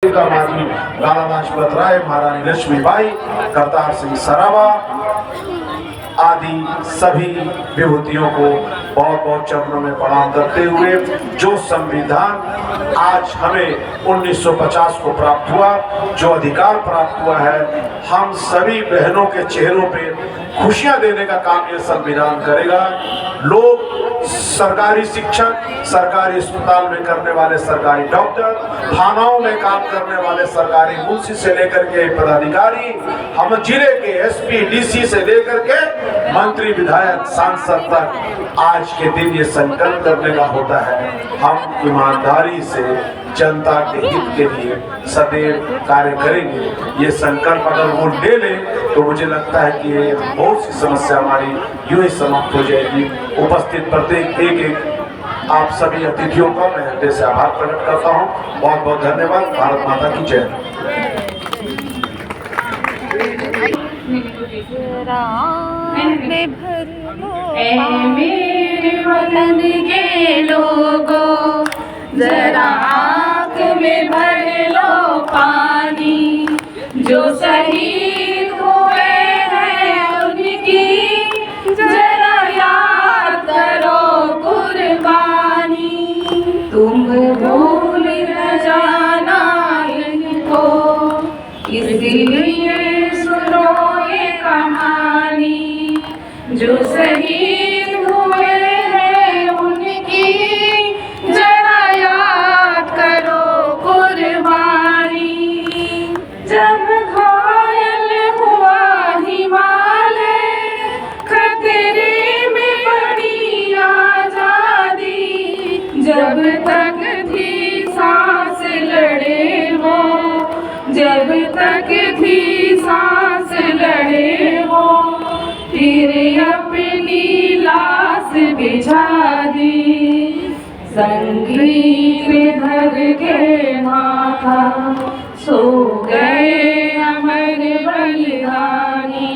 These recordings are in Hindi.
माजी लाला लाजपत राय, महारानी लक्ष्मीबाई, करतार सिंह सराबा आदि सभी विभूतियों को बहुत बहुत चरणों में प्रणाम करते हुए जो संविधान आज हमें 1950 को प्राप्त हुआ, जो अधिकार प्राप्त हुआ है, हम सभी बहनों के चेहरों पे खुशियां देने का काम ये संविधान करेगा। लोग सरकारी शिक्षक, सरकारी अस्पताल में करने वाले सरकारी डॉक्टर, थानाओं में काम करने वाले सरकारी मुंशी से लेकर के पदाधिकारी, हम जिले के एसपी, डीसी से लेकर के मंत्री, विधायक, सांसद तक आज के दिन ये संकल्प करने का होता है, हम ईमानदारी से जनता के हित के लिए सदैव कार्य करेंगे। ये संकल्प अगर वो ले ले तो मुझे लगता है कि ये बहुत सी समस्या हमारी यूं ही समाप्त हो जाएगी। उपस्थित प्रत्येक एक आप सभी अतिथियों का मैं हृदय से आभार प्रकट करता हूँ। बहुत बहुत धन्यवाद। भारत माता की जय। मेरे वतन के लोगों, जरा आँख में भर लो पानी। जो शहीद हुए हैं उनकी जरा याद करो कुर्बानी। तुम भूल न जाना इनको, इसलिए सुनो ये कहानी। जो शहीद हुए हैं उनकी जरा याद करो कुर्बानी। जब घायल हुआ हिमालय, खतरे में पड़ी आजादी। जब तक थी सांस लड़े वो, जब तक थी सांस लड़े वो, फिर अपनी लाश बिछा दी। संगीत धर के माथा सो गए अमर बलिदानी।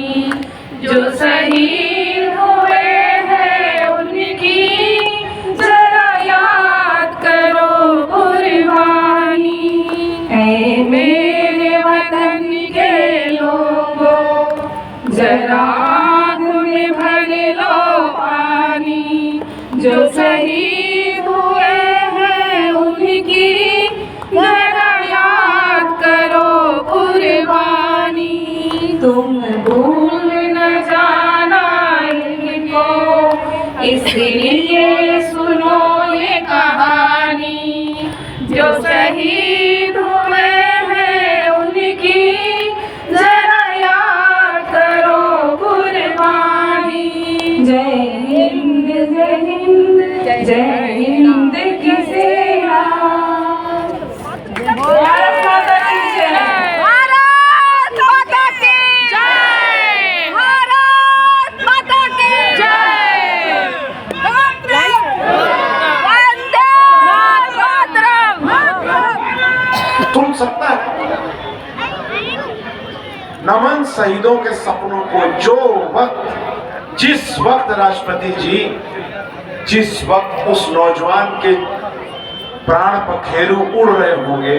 जो शहीद हुए हैं उनकी जरा याद करो कुर्बानी। ऐ मेरे वतन के लोगों, जरा भर लो पानी। जो शहीद हुए हैं उनकी जरा याद करो कुर्बानी। तुम भूल न जाना इनको, इसलिए सुनो ये कहानी। जो शहीद हुए हैं उनकी जरा याद करो कुर्बानी। जय हिंद, जय हिंद, जय हिंद की सेना। भारत माता की जय। भारत माता की जय। भारत माता की जय। वंदे मातरम। तुम सकता है नमन शहीदों के सपनों को। जो वक्त, जिस वक्त राष्ट्रपति जी, जिस वक्त उस नौजवान के प्राण पखेरु उड़ रहे होंगे,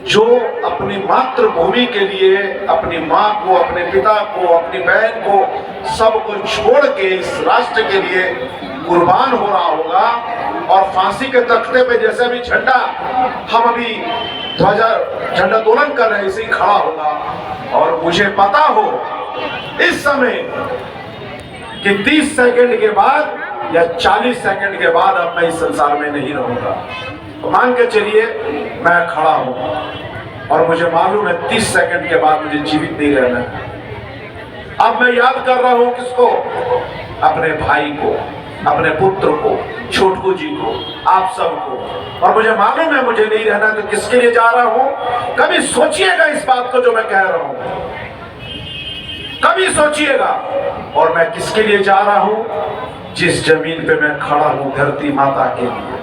जो अपनी मातृभूमि के लिए अपनी माँ को, अपने पिता को, अपनी बहन को, सबको छोड़ के इस राष्ट्र के लिए कुर्बान हो रहा होगा, और फांसी के तख्ते पे जैसे भी झंडा, हम अभी झंडा तोलन कर रहे हैं, इसे ही खड़ा होगा। और मुझे पता हो इस समय कि 30 सेकंड के बाद या 40 सेकंड के बाद अब मैं इस संसार में नहीं रहूंगा। तो मान के चलिए मैं खड़ा हूं और मुझे मालूम है 30 सेकंड के बाद मुझे जीवित नहीं रहना है। अब मैं याद कर रहा हूं किसको? अपने भाई को, अपने पुत्र को, छोटकू जी को, आप सबको। और मुझे मालूम है मुझे नहीं रहना, तो किसके लिए जा रहा हूं? कभी सोचिएगा इस बात को जो मैं कह रहा हूं, कभी सोचिएगा। और मैं किसके लिए जा रहा हूं? जिस जमीन पे मैं खड़ा हूं, धरती माता के लिए,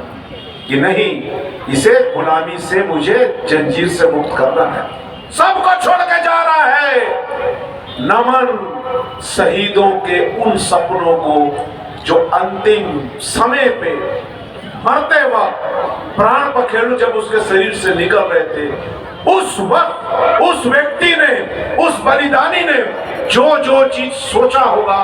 कि नहीं, इसे गुलामी से, मुझे जंजीर से मुक्त करना है। सबको छोड़ के जा रहा है। नमन शहीदों के उन सपनों को जो अंतिम समय पे मरते वक्त प्राण पखेरु जब उसके शरीर से निकल रहे थे, उस वक्त उस व्यक्ति ने, उस बलिदानी ने जो जो चीज सोचा होगा,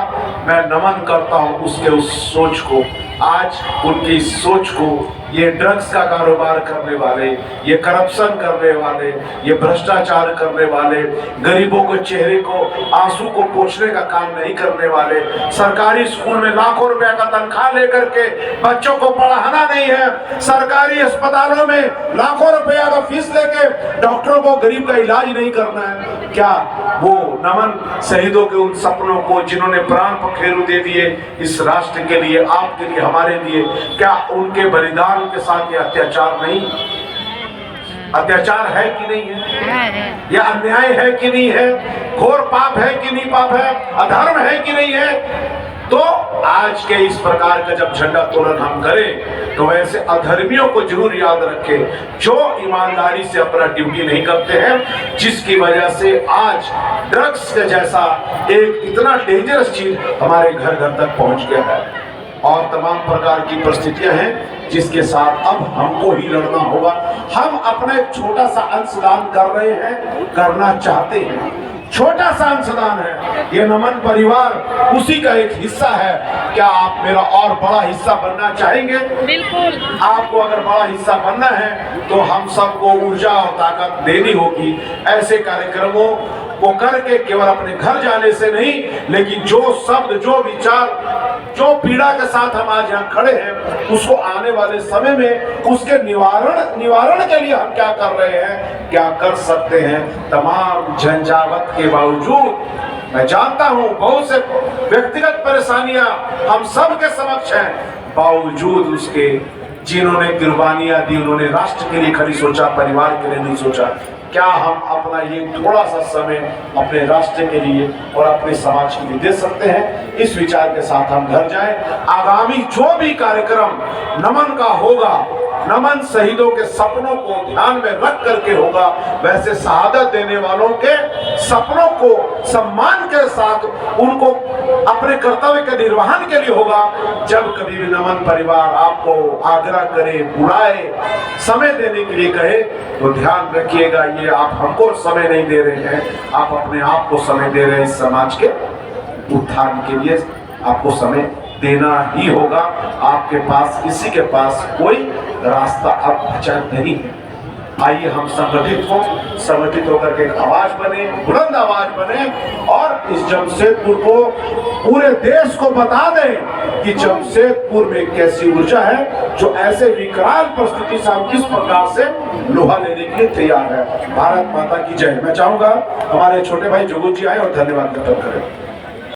मैं नमन करता हूं उसके उस सोच को। आज उनकी इस सोच को ये ड्रग्स का कारोबार करने वाले, ये करप्शन करने वाले, ये भ्रष्टाचार करने वाले, गरीबों के चेहरे को, आंसू को पोंछने का काम नहीं करने वाले, सरकारी स्कूल में लाखों रुपए का तनख्वाह लेकर के बच्चों को पढ़ाना नहीं है, सरकारी अस्पतालों में लाखों रुपया का फीस लेके डॉक्टरों को गरीब का इलाज नहीं करना है। क्या वो नमन शहीदों के उन सपनों को जिन्होंने प्राण पखेरु दे दिए इस राष्ट्र के लिए, आपके लिए, हमारे लिए, क्या उनके बलिदान के साथ ये अत्याचार नहीं, अत्याचार है कि नहीं है, या अन्याय है कि नहीं है, घोर पाप है कि नहीं पाप है, अधर्म है कि नहीं है? तो आज के इस प्रकार का जब झंडा तोलन हम करें तो वैसे अधर्मियों को जरूर याद रखें जो ईमानदारी से अपना ड्यूटी नहीं करते हैं, जिसकी वजह से आज ड्रग्स के जैसा एक इतना डेंजरस चीज हमारे घर घर तक पहुंच गया है और तमाम प्रकार की परिस्थितियां हैं जिसके साथ अब हमको ही लड़ना होगा। हम अपना एक छोटा सा अंशदान कर रहे हैं, करना चाहते हैं, छोटा सा अंशदान है, ये नमन परिवार उसी का एक हिस्सा है। क्या आप मेरा और बड़ा हिस्सा बनना चाहेंगे? बिल्कुल। आपको अगर बड़ा हिस्सा बनना है तो हम सबको ऊर्जा और ताकत देनी होगी। ऐसे कार्यक्रमों को करके केवल अपने घर जाने से नहीं, लेकिन जो शब्द, जो विचार, जो पीड़ा के साथ हम आज यहाँ खड़े हैं, उसको आने वाले समय में उसके निवारण के लिए हम क्या कर रहे हैं, क्या कर सकते हैं। तमाम झंझावत के बावजूद मैं जानता हूँ बहुत से व्यक्तिगत परेशानियां हम सब के समक्ष हैं, बावजूद उसके जिन्होंने कुर्बानियां दी, उन्होंने राष्ट्र के लिए खड़ी सोचा, परिवार के लिए नहीं सोचा। क्या हम अपना ये थोड़ा सा समय अपने राष्ट्र के लिए और अपने समाज के लिए दे सकते हैं? इस विचार के साथ हम घर जाएं। आगामी जो भी कार्यक्रम नमन का होगा, नमन शहीदों के सपनों को ध्यान में रख करके होगा, वैसे शहादत देने वालों के सपनों को सम्मान के साथ उनको अपने कर्तव्य के निर्वहन के लिए होगा। जब कभी भी नमन परिवार आपको आग्रह करे, बुलाए, समय देने के लिए कहे, तो ध्यान रखिएगा ये आप हमको समय नहीं दे रहे हैं, आप अपने आप को समय दे रहे हैं। इस समाज के उत्थान के लिए आपको समय देना ही होगा। आपके पास, किसी के पास कोई रास्ता अब बचा नहीं है। आइए हम संगठित होकर के एक आवाज बने, बुलंद आवाज बने और इस जमशेदपुर को, पूरे देश को बता दें कि जमशेदपुर में कैसी ऊर्जा है, जो ऐसे विकराल परिस्थिति से हम किस प्रकार से लोहा लेने के लिए तैयार है। भारत माता की जय। मैं चाहूंगा हमारे छोटे भाई जोगू जी आए और धन्यवाद ज्ञापन करें।